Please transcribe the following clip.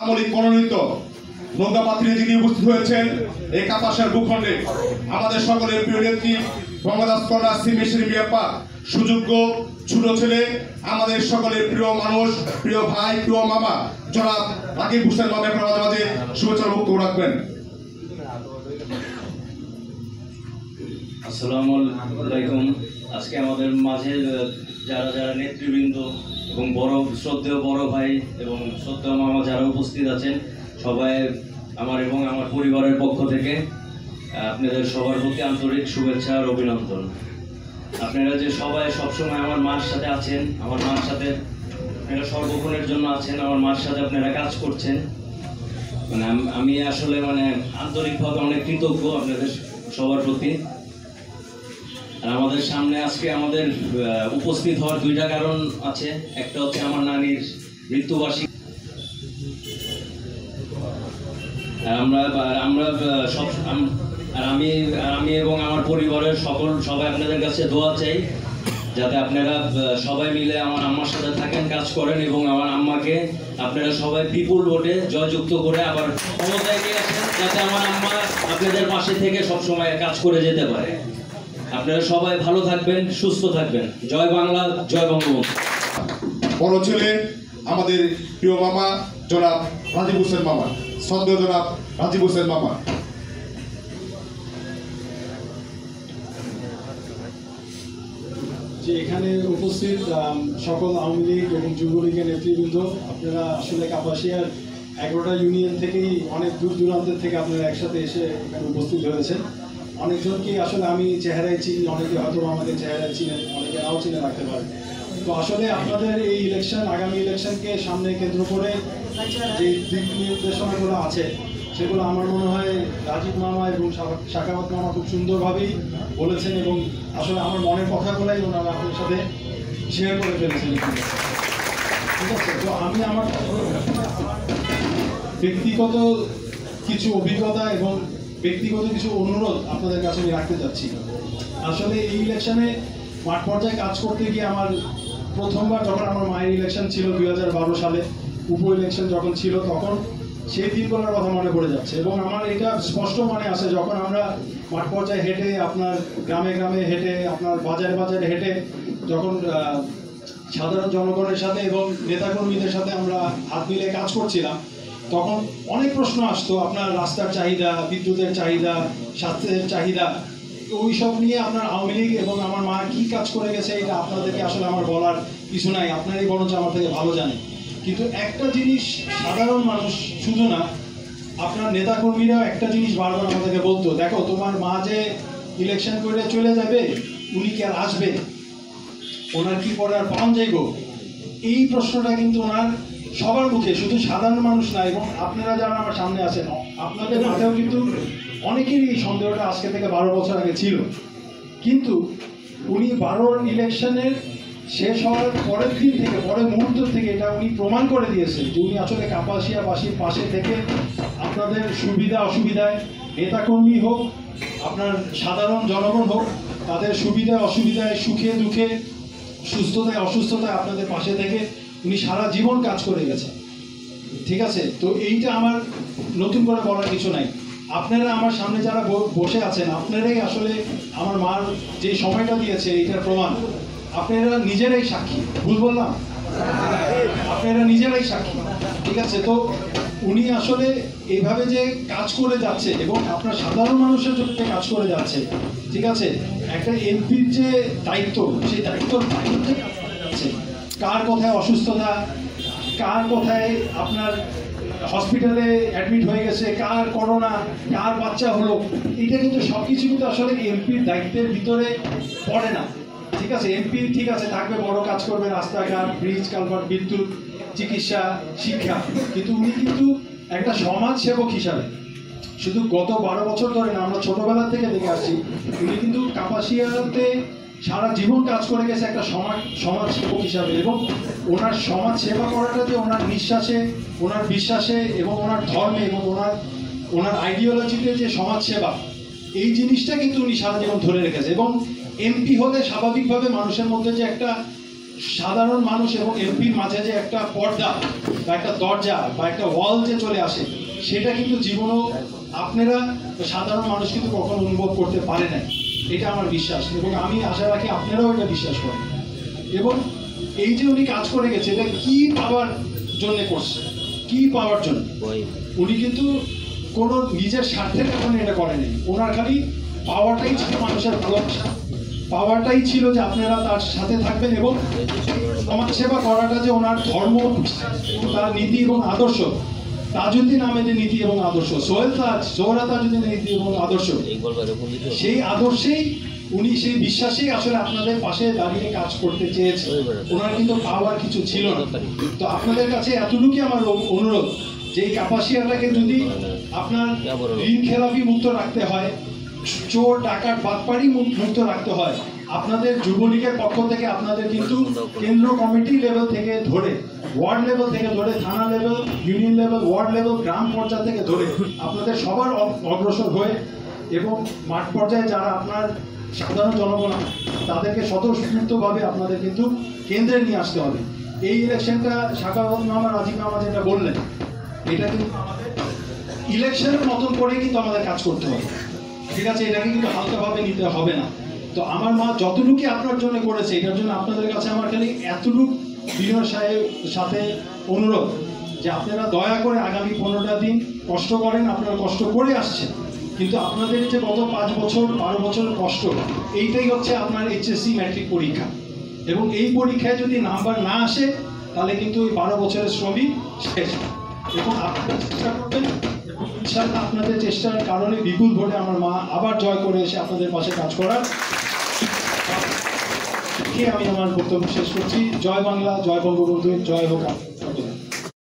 আমলিক মনোনীত নৌকা পাত্রী যিনি উপস্থিত হয়েছেন এই কাপাসের ভূখণ্ডে আমাদের সকলের প্রিয় নেত্রী বঙ্গদাস কন্যা শ্রী মিয়াপ্পা সুযোগ্য ছোট ছেলে আমাদের সকলের প্রিয় মানুষ, প্রিয় ভাই, প্রিয় মামা জনাব আকিব হোসেন মামা আমাদের মাঝে শুভেচ্ছা বক্তব্য রাখবেন। আসসালামু আলাইকুম। আজকে আমাদের মাঝে যারা যারা নেতৃবৃন্দ এবং বড় শ্রদ্ধেয় বড় ভাই এবং শ্রদ্ধেয় মামা যারা উপস্থিত আছেন, সবাই আমার এবং আমার পরিবারের পক্ষ থেকে আপনাদের সবার প্রতি আন্তরিক শুভেচ্ছা আর অভিনন্দন। আপনারা যে সবাই সবসময় আমার মার সাথে আছেন, আমার মার সাথে আপনারা সর্বক্ষণের জন্য আছেন, আমার মার সাথে আপনারা কাজ করছেন, আমি আসলে আন্তরিকভাবে অনেক কৃতজ্ঞ আপনাদের সবার প্রতি। আর আমাদের সামনে আজকে আমাদের উপস্থিত হওয়ার দুইটা কারণ আছে। একটা হচ্ছে আমার নানির মৃত্যুবার্ষিকী। আমি এবং আমার পরিবারের সবাই আপনাদের কাছে দোয়া চাই যাতে আপনারা সবাই মিলে আমার আম্মার সাথে থাকেন, কাজ করেন এবং আমার আম্মাকে আপনারা সবাই বিপুল ভোটে জয়যুক্ত করে আবার ক্ষমতায় নিয়ে আসেন, যাতে আমার আম্মা আপনাদের পাশে থেকে সবসময় কাজ করে যেতে পারে। আপনারা সবাই ভালো থাকবেন, সুস্থ থাকবেন। জয় বাংলা, জয় বঙ্গবন্ধু। বড় ছেলে আমাদের প্রিয় মামা জনাব রাজীব হোসেন মামা, শ্রদ্ধেয় জনাব রাজীব হোসেন মামা। যে এখানে উপস্থিত সকল আওয়ামী লীগ এবং যুবলীগের নেতৃবৃন্দ, আপনারা আসলে কাপাসিয়ার 11টা ইউনিয়ন থেকেই অনেক দূর দূরান্তের থেকে আপনারা একসাথে এসে এখানে উপস্থিত হয়েছেন। অনেকজনকে আসলে আমি চেহারায় চিনি, অনেকে হয়তো আমাদের চেহারায় চিনেন, অনেকে নাও চিনে রাখতে পারেন। তো আসলে আপনাদের এই ইলেকশন, আগামী ইলেকশনকে সামনে কেন্দ্র করে যে দিক নির্দেশনাগুলো আছে সেগুলো আমার মনে হয় রাজীব মামা এবং সাখাওয়াত মামা খুব সুন্দরভাবেই বলেছেন এবং আসলে আমার মনের কথাগুলাই ওনারা আপনার সাথে শেয়ার করে ফেলেছেন। ঠিক আছে, তো আমি আমার ব্যক্তিগত কিছু অভিজ্ঞতা এবং ব্যক্তিগত কিছু অনুরোধ আপনাদের কাছে আমি রাখতে চাচ্ছি। আসলে এই ইলেকশনে মাঠ পর্যায়ে কাজ করতে গিয়ে আমার প্রথমবার যখন আমার মায়ের ইলেকশন ছিল 2012 সালে, উপ ইলেকশন যখন ছিল, তখন সেই দিনগুলোর কথা মনে পড়ে যাচ্ছে এবং আমার এটা স্পষ্ট মনে আছে যখন আমরা মাঠ পর্যায়ে হেঁটে, আপনার গ্রামে গ্রামে হেঁটে, আপনার বাজারে বাজারে হেঁটে যখন সাধারণ জনগণের সাথে এবং নেতাকর্মীদের সাথে আমরা হাত মিলিয়ে কাজ করছিলাম, তখন অনেক প্রশ্ন আসতো। আপনার রাস্তার চাহিদা, বিদ্যুতের চাহিদা, স্বাস্থ্যের চাহিদা, ওই সব নিয়ে আপনার আওয়ামী লীগ এবং আমার মা কী কাজ করে গেছে এটা আপনাদেরকে আসলে আমার বলার কিছু নাই, আপনারই বরঞ্চ আমার থেকে ভালো জানে। কিন্তু একটা জিনিস সাধারণ মানুষ শুধু না, আপনার নেতাকর্মীরাও একটা জিনিস বারবার আমাদেরকে বলতো, দেখো তোমার মা যে ইলেকশন করে চলে যাবে, উনি কি আর আসবে, ওনার কি পরে আর পাওয়া যাইব? এই প্রশ্নটা কিন্তু ওনার সবার মুখে, শুধু সাধারণ মানুষ না, এবং আপনারা যারা আমার সামনে আছেন আপনাদের মাঝেও কিন্তু অনেকেরই এই সন্দেহটা আজকে থেকে 12 বছর আগে ছিল। কিন্তু উনি 12 ইলেকশনের শেষ হওয়ার পরের দিন থেকে, পরের মুহূর্ত থেকে এটা উনি প্রমাণ করে দিয়েছে যে উনি আসলে কাপাসিয়াবাসীর পাশে থেকে আপনাদের সুবিধা অসুবিধায়, নেতাকর্মী হোক, আপনার সাধারণ জনগণ হোক, তাদের সুবিধায় অসুবিধায়, সুখে দুঃখে, সুস্থতায় অসুস্থতায় আপনাদের পাশে থেকে উনি সারা জীবন কাজ করে গেছেন। ঠিক আছে, তো এইটা আমার নতুন করে বলার কিছু নাই। আপনারা আমার সামনে যারা বসে আছেন, আপনারাই আসলে আমার মার যে সময়টা দিয়েছে এইটার প্রমাণ। আপনারা নিজেরাই সাক্ষী, ভুল বললাম? আপনারা নিজেরাই সাক্ষী। ঠিক আছে, তো উনি আসলে এইভাবে যে কাজ করে যাচ্ছে এবং আপনার সাধারণ মানুষের জন্য যে কাজ করে যাচ্ছে, ঠিক আছে, একটা এমপির যে দায়িত্ব, সেই দায়িত্বর বাইরে থেকে কাজ করে যাচ্ছে। কার কোথায় অসুস্থতা, কার কোথায় আপনার হসপিটালে অ্যাডমিট হয়ে গেছে, কার করোনা, কার বাচ্চা হলো, এটা কিন্তু সব কিছু কিন্তু আসলে এমপির দায়িত্বের ভিতরে পড়ে না। ঠিক আছে, এমপি ঠিক আছে থাকবে, বড় কাজ করবে, রাস্তাঘাট, ব্রিজ, কালভার্ট, বিদ্যুৎ, চিকিৎসা, শিক্ষা, কিন্তু উনি কিন্তু একটা সমাজ সেবক হিসাবে, শুধু গত 12 বছর ধরে না, আমরা ছোটবেলা থেকে দেখে আসছি, উনি কিন্তু কাপাসিয়াতে সারা জীবন কাজ করে গেছে একটা সমাজ সেবক হিসাবে। এবং ওনার সমাজ সেবা করাটা যে ওনার নিঃশ্বাসে, ওনার বিশ্বাসে এবং ওনার ধর্মে এবং ওনার আইডিওলজিতে যে সমাজ সেবা, এই জিনিসটা কিন্তু উনি সারা জীবন ধরে রেখেছে। এবং এমপি হলে স্বাভাবিকভাবে মানুষের মধ্যে যে একটা সাধারণ মানুষ এবং এমপির মাঝে যে একটা পর্দা, বা একটা দরজা বা একটা ওয়াল যে চলে আসে, সেটা কিন্তু জীবনেও আপনারা সাধারণ মানুষ কিন্তু কখনো অনুভব করতে পারে না। এটা আমার বিশ্বাস, এবং আমি আশা রাখি আপনারাও এটা বিশ্বাস করেন। এবং এই যে উনি কাজ করে গেছে, এটা কি পাওয়ার জন্য করছে, কি পাওয়ার জন্য? উনি কিন্তু কোনো নিজের স্বার্থের কারণে এটা করেনি। ওনার খালি পাওয়ারটাই ছিল মানুষের ভালোবাসা, পাওয়ারটাই ছিল যে আপনারা তার সাথে থাকবেন, এবং সমাজ সেবা করাটা যে ওনার ধর্ম, তার নীতি এবং আদর্শ, তাজউদ্দিন আহমেদের নীতি এবং আদর্শ, সোহেল তাজ, সোহরা তাজউদ্দিনের নীতি এবং আদর্শ, সেই আদর্শেই উনি, সেই বিশ্বাসেই আসলে আপনাদের পাশে দাঁড়িয়ে কাজ করতে চেয়েছে। ওনার কিন্তু পাওয়ার কিছু ছিল না। তো আপনাদের কাছে এতটুকুই আমার অনুরোধ যে এই কাপাসিয়াটাকে যদি আপনার ঋণ খেলাপি মুক্ত রাখতে হয়, চোর ডাকাত বাটপাড়ি মুক্ত রাখতে হয়, আপনাদের যুবলীগের পক্ষ থেকে আপনাদের কিন্তু কেন্দ্র কমিটি লেভেল থেকে ধরে, ওয়ার্ড লেভেল থেকে ধরে, থানা level, union level, ward level, গ্রাম পর্যায় থেকে ধরে আপনাদের সবার অগ্রসর হয়ে, এবং মাঠ পর্যায়ে যারা আপনার সাধারণ জনগণ তাদেরকে স্বতঃস্ফূর্তভাবে আপনাদের কিন্তু কেন্দ্রে নিয়ে আসতে হবে। এই ইলেকশনটা শাখাওয়াত মামা, রাজীব মামা যেটা বললেন, এটা কিন্তু আমাদের ইলেকশনের মতন করে কিন্তু আমাদের কাজ করতে হবে, ঠিক আছে? এটাকে কিন্তু হালকাভাবে নিতে হবে না। তো আমার মা যতটুকু আপনার জন্য করেছে, এটার জন্য আপনাদের কাছে আমার খালি এতটুকু বিনয় সাহেবের সাথে অনুরোধ যে আপনারা দয়া করে আগামী 15টা দিন কষ্ট করেন। আপনারা কষ্ট করে আসছেন, কিন্তু আপনাদের যে গত 5 বছর 12 বছরের কষ্ট, এইটাই হচ্ছে আপনার এইচএসসি ম্যাট্রিক পরীক্ষা, এবং এই পরীক্ষায় যদি নাম্বার না আসে তাহলে কিন্তু ওই 12 বছরের শ্রমিক শেষ। এবং আপনারা চেষ্টা করবেন, ইনশাআল্লাহ আপনাদের চেষ্টার কারণে বিপুল ভোটে আমার মা আবার জয় করে এসে আপনাদের পাশে কাজ করার। আমি আমার বক্তব্য শেষ করছি। জয় বাংলা, জয় বঙ্গবন্ধু, জয় হোক।